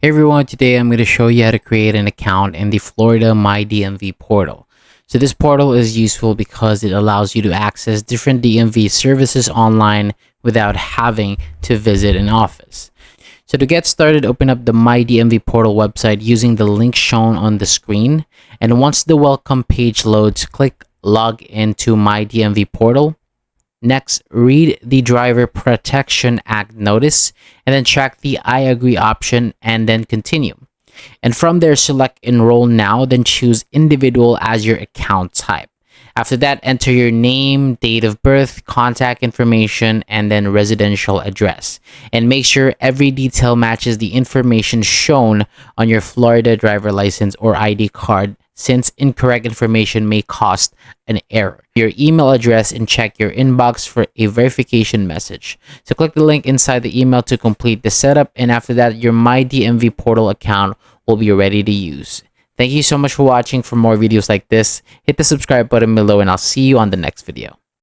Hey everyone, today I'm going to show you how to create an account in the Florida MyDMV Portal. So this portal is useful because it allows you to access different DMV services online without having to visit an office. So to get started, open up the MyDMV Portal website using the link shown on the screen. And once the welcome page loads, click Log into MyDMV Portal. Next, read the Driver Protection Act notice and then check the I agree option and then continue. And from there, select Enroll Now, then choose Individual as your account type. After that, enter your name, date of birth, contact information, and then residential address. And make sure every detail matches the information shown on your Florida driver license or ID card, since incorrect information may cost an error. Your email address and check your inbox for a verification message. So click the link inside the email to complete the setup, and after that, your MyDMV Portal account will be ready to use. Thank you so much for watching. For more videos like this, hit the subscribe button below and I'll see you on the next video.